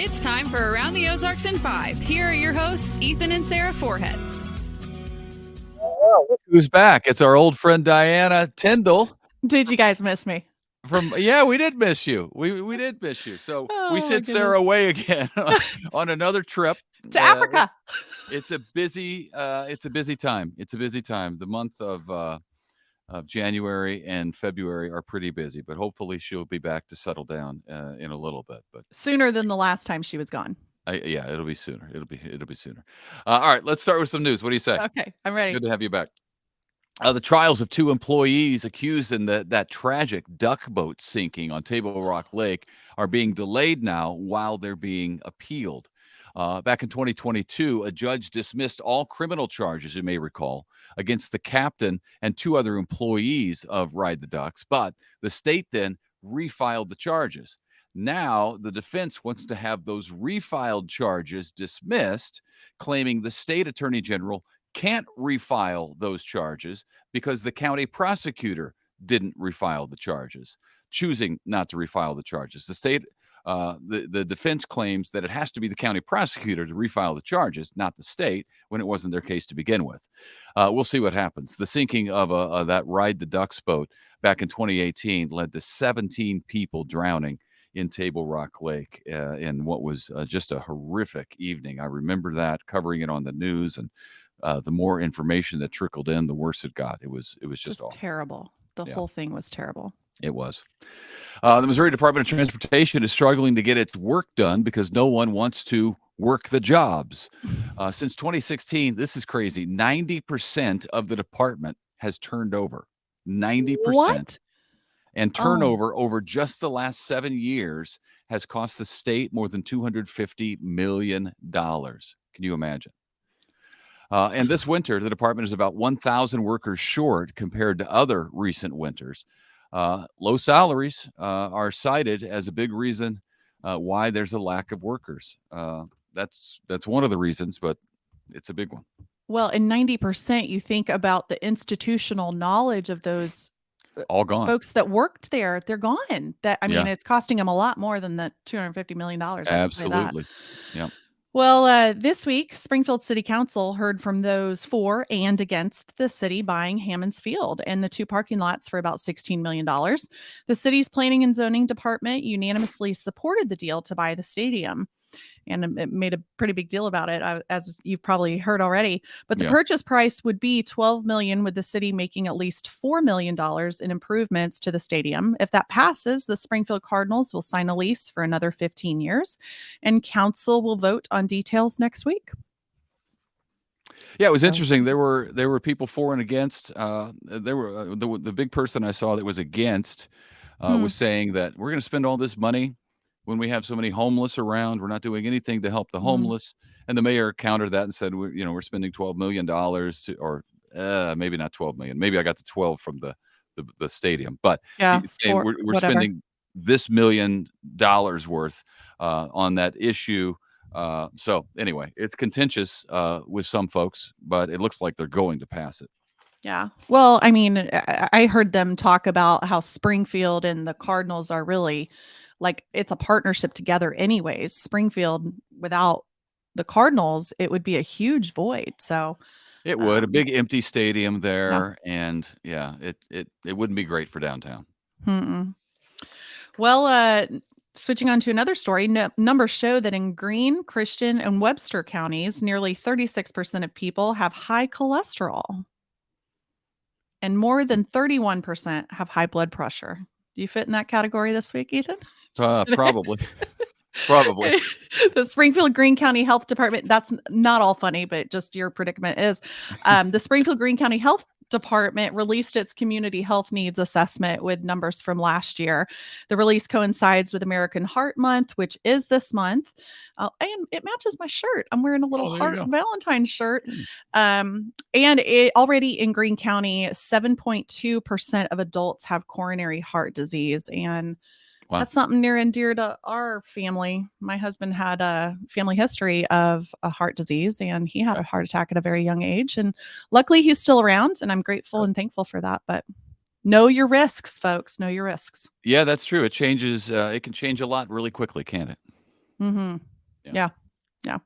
It's time for Around the Ozarks in 5. Here are your hosts, Ethan and Sarah Foreheads. Oh, look who's back. It's our old friend Diana Tyndall. Did you guys miss me? Yeah, we did miss you. We did miss you. So we sent Sarah away again on another trip to Africa. It's a busy time. It's a busy time. The month of January and February are pretty busy, but hopefully she'll be back to settle down in a little bit. But sooner than the last time she was gone. Yeah, it'll be sooner. It'll be sooner. All right, let's start with some news. What do you say? Okay, I'm ready. Good to have you back. The trials of two employees accused in that tragic duck boat sinking on Table Rock Lake are being delayed now while they're being appealed. Back in 2022, a judge dismissed all criminal charges, you may recall, against the captain and two other employees of Ride the Ducks, but the state then refiled the charges. Now, the defense wants to have those refiled charges dismissed, claiming the state attorney general can't refile those charges because the county prosecutor didn't refile the charges, choosing not to refile the charges. The state, the defense claims that it has to be the county prosecutor to refile the charges, not the state, when it wasn't their case to begin with. We'll see what happens. The sinking of that Ride the Ducks boat back in 2018 led to 17 people drowning in Table Rock Lake in what was just a horrific evening. I remember that, covering it on the news, and the more information that trickled in, the worse it got. It was just terrible. The whole thing was terrible. It was. The Missouri Department of Transportation is struggling to get its work done because no one wants to work the jobs. Since 2016, this is crazy, 90% of the department has turned over. 90%. What? And turnover over just the last 7 years has cost the state more than $250 million. Can you imagine? And this winter, the department is about 1,000 workers short compared to other recent winters. Low salaries are cited as a big reason why there's a lack of workers. That's one of the reasons, but it's a big one. Well, in 90%, you think about the institutional knowledge of those all gone. Folks that worked there, they're gone. It's costing them a lot more than the $250 million. Absolutely. Yeah. Well, this week, Springfield City Council heard from those for and against the city buying Hammons Field and the two parking lots for about $16 million. The city's planning and zoning department unanimously supported the deal to buy the stadium. And it made a pretty big deal about it, as you've probably heard already. But the purchase price would be $12 million, with the city making at least $4 million in improvements to the stadium. If that passes, the Springfield Cardinals will sign a lease for another 15 years, and council will vote on details next week. Yeah, it was interesting. There were people for and against. The big person I saw that was against was saying that we're going to spend all this money when we have so many homeless around. We're not doing anything to help the homeless. And the mayor countered that and said, we're spending $12 million or maybe not 12 million. Maybe I got the 12 from the stadium, but we're spending this $1 million worth on that issue. So anyway, it's contentious with some folks, but it looks like they're going to pass it. Yeah. Well, I heard them talk about how Springfield and the Cardinals are really like it's a partnership together anyways. Springfield, without the Cardinals, it would be a huge void. So it would, a big empty stadium there. Yeah. And it wouldn't be great for downtown. Well, switching on to another story, numbers show that in Greene, Christian, and Webster counties, nearly 36% of people have high cholesterol. And more than 31% have high blood pressure. Do you fit in that category this week, Ethan? Probably. The Springfield Greene County Health Department, that's not all funny, but just your predicament is. The Springfield Greene County Health Department released its community health needs assessment with numbers from last year. The release coincides with American Heart Month, which is this month. And it matches my shirt. I'm wearing a little heart Valentine's shirt. And it already in Greene County, 7.2% of adults have coronary heart disease. And that's something near and dear to our family. My husband had a family history of a heart disease, and he had a heart attack at a very young age. And luckily, he's still around, and I'm grateful and thankful for that. But know your risks, folks. Know your risks. Yeah, that's true. It changes. It can change a lot really quickly, can't it? Mm-hmm. Yeah. Yeah.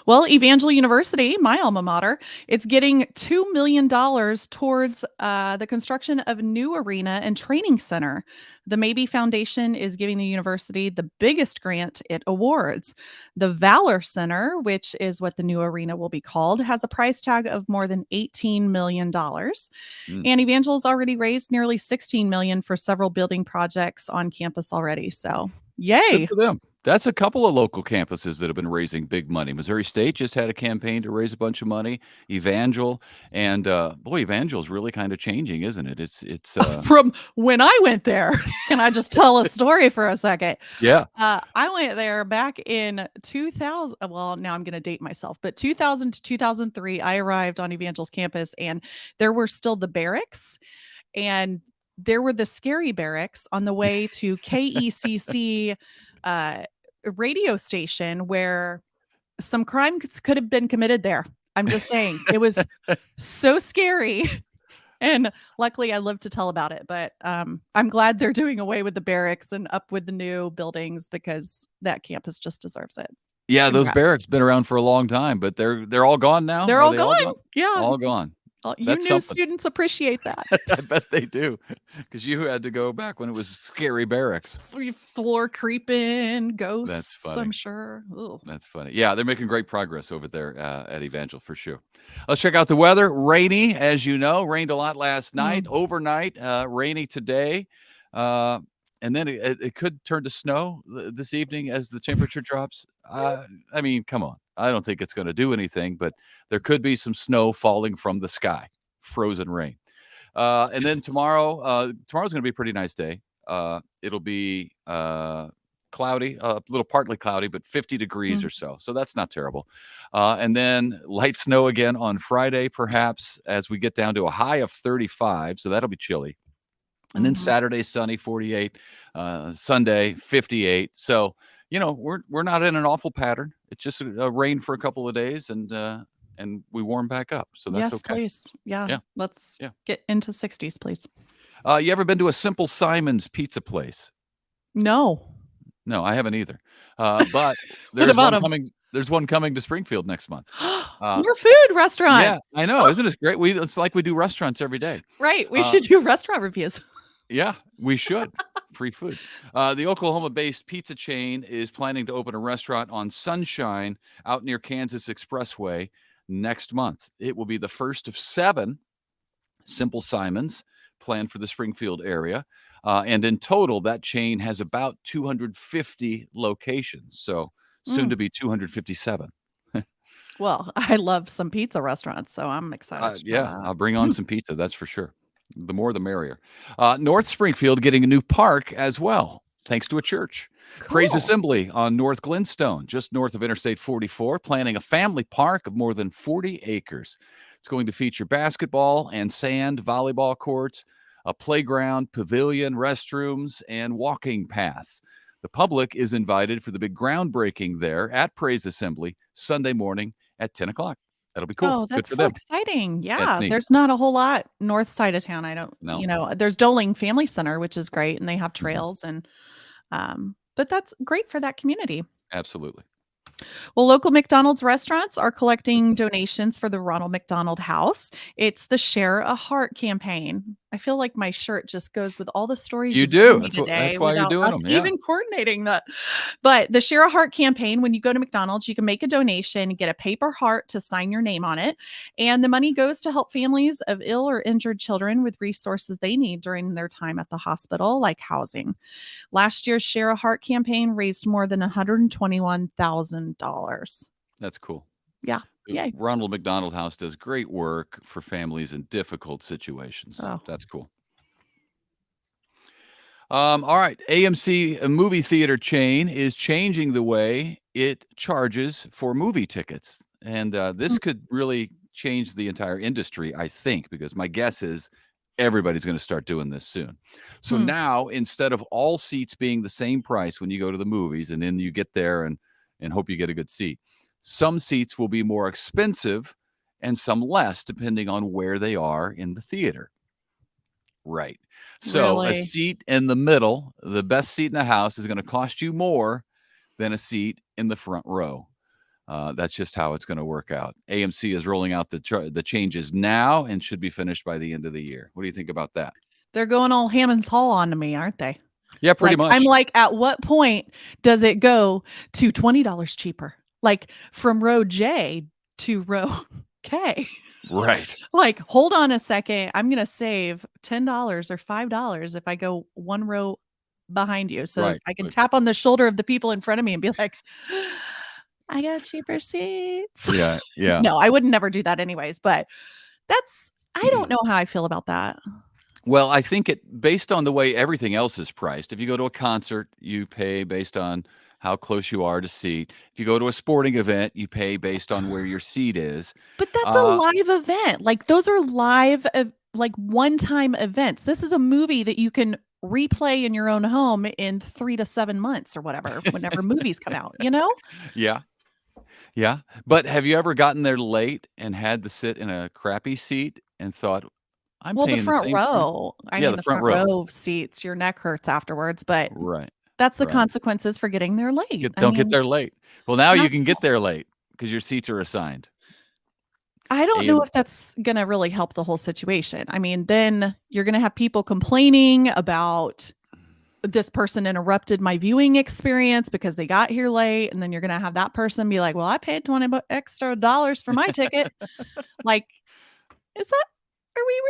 Well, Evangel University, my alma mater, it's getting $2 million towards the construction of a new arena and training center. The Maybe Foundation is giving the university the biggest grant it awards. The Valor Center, which is what the new arena will be called, has a price tag of more than $18 million. Mm. And Evangel's already raised nearly $16 million for several building projects on campus already. So, Good yay. for them. That's a couple of local campuses that have been raising big money. Missouri State just had a campaign to raise a bunch of money. Evangel, and boy, Evangel's really kind of changing, isn't it? It's From when I went there, can I just tell a story for a second? yeah. I went there back in 2000. Well, now I'm going to date myself, but 2000 to 2003, I arrived on Evangel's campus, and there were still the barracks, and there were the scary barracks on the way to KECC radio station where some crime could have been committed there. I'm just saying, it was so scary. And luckily I lived to tell about it, but I'm glad they're doing away with the barracks and up with the new buildings because that campus just deserves it. Yeah, those Congrats. barracks been around for a long time, but they're all gone now. They're Are all they gone. Yeah. All gone. You That's new something. students appreciate that. I bet they do, because you had to go back when it was scary barracks. Floor creeping, ghosts, funny. I'm sure. Ooh. That's funny. Yeah, they're making great progress over there at Evangel for sure. Let's check out the weather. Rainy, as you know, rained a lot last night, overnight, rainy today. And then it could turn to snow this evening as the temperature drops. I mean, come on. I don't think it's going to do anything, but there could be some snow falling from the sky, frozen rain. And then tomorrow's going to be a pretty nice day. It'll be cloudy, a little partly cloudy, but 50 degrees or so. So that's not terrible. And then light snow again on Friday, perhaps, as we get down to a high of 35. So that'll be chilly. And then Saturday, sunny, 48. Sunday, 58. So, we're not in an awful pattern. It's just a rain for a couple of days, and we warm back up. So that's okay. Please. Yeah. Let's get into 60s, please. You ever been to a Simple Simon's pizza place? No, I haven't either. But there's one coming to Springfield next month. More food restaurants. Yeah, I know. Isn't it great? It's like we do restaurants every day. Right. We should do restaurant reviews. Yeah, we should. Free food. The Oklahoma-based pizza chain is planning to open a restaurant on Sunshine out near Kansas Expressway next month. It will be the first of 7 Simple Simons planned for the Springfield area. And in total, that chain has about 250 locations. So soon to be 257. Well, I love some pizza restaurants, so I'm excited. I'll bring on some pizza. That's for sure. The more, the merrier. North Springfield getting a new park as well, thanks to a church. Cool. Praise Assembly on North Glenstone, just north of Interstate 44, planning a family park of more than 40 acres. It's going to feature basketball and sand volleyball courts, a playground, pavilion, restrooms, and walking paths. The public is invited for the big groundbreaking there at Praise Assembly Sunday morning at 10 o'clock. That'll be cool. Oh, that's so exciting. Yeah. There's not a whole lot north side of town. There's Doling Family Center, which is great, and they have trails but that's great for that community. Absolutely. Well, local McDonald's restaurants are collecting donations for the Ronald McDonald House. It's the Share a Heart campaign. I feel like my shirt just goes with all the stories you do. That's why you're doing them. Even coordinating that. But the Share a Heart campaign, when you go to McDonald's, you can make a donation, get a paper heart to sign your name on it. And the money goes to help families of ill or injured children with resources they need during their time at the hospital, like housing. Last year's Share a Heart campaign raised more than $121,000. That's cool. Yeah. Yay. Ronald McDonald House does great work for families in difficult situations. Oh. That's cool. All right. AMC, a movie theater chain, is changing the way it charges for movie tickets. And this could really change the entire industry, I think, because my guess is everybody's going to start doing this soon. So now, instead of all seats being the same price when you go to the movies, and then you get there and hope you get a good seat, some seats will be more expensive and some less, depending on where they are in the theater. Right. So a seat in the middle, the best seat in the house, is going to cost you more than a seat in the front row. That's just how it's going to work out. AMC is rolling out the changes now and should be finished by the end of the year. What do you think about that? They're going all Hammons Hall on to me, aren't they? Yeah, pretty Like, much. I'm like, at what point does it go to $20 cheaper? Like from row J to row K. Right. Like, hold on a second. I'm going to save $10 or $5 if I go one row behind you. So Right. I can tap on the shoulder of the people in front of me and be like, I got cheaper seats. Yeah. Yeah. No, I would never do that anyways, but I don't know how I feel about that. Well, I think based on the way everything else is priced. If you go to a concert, you pay based on how close you are to seat. If you go to a sporting event, you pay based on where your seat is. But that's a live event. Like, those are live, like, one-time events. This is a movie that you can replay in your own home in 3 to 7 months or whatever, whenever movies come out, you know? Yeah. Yeah. But have you ever gotten there late and had to sit in a crappy seat and thought, I'm Well, the paying front same row. I Yeah, mean, the the front front row. row seats, your neck hurts afterwards, but Right. that's the Right. consequences for getting there late. Don't get there late. Well, now you Not can get there late because your seats are assigned. I don't know And if that's gonna really help the whole situation. I mean, then you're gonna have people complaining about this person interrupted my viewing experience because they got here late, and then you're gonna have that person be like, "Well, I paid extra dollars for my ticket." Like, are we?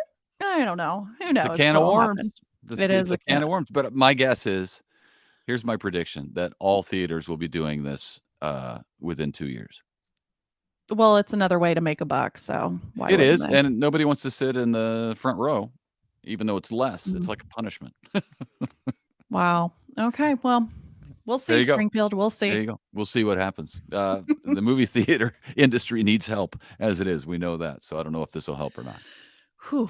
I don't know. Who knows? it's a can of What'll worms. happen. It's It is a can of worms. But my guess is, here's my prediction, that all theaters will be doing this within 2 years. Well, it's another way to make a buck, so why It wouldn't is, they? and nobody wants to sit in the front row, even though it's less. It's like a punishment. Wow. Okay. Well, we'll There see, you go. Springfield. We'll There see. you go. We'll see what happens. The movie theater industry needs help as it is. We know that. So I don't know if this will help or not. Whew.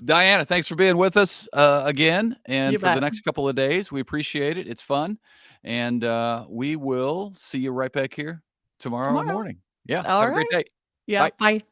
Diana, thanks for being with us again. And You for the bet. next couple of days, we appreciate it. It's fun. And we will see you right back here tomorrow morning. Yeah. All Have a great right. day. Yeah. Bye. Bye.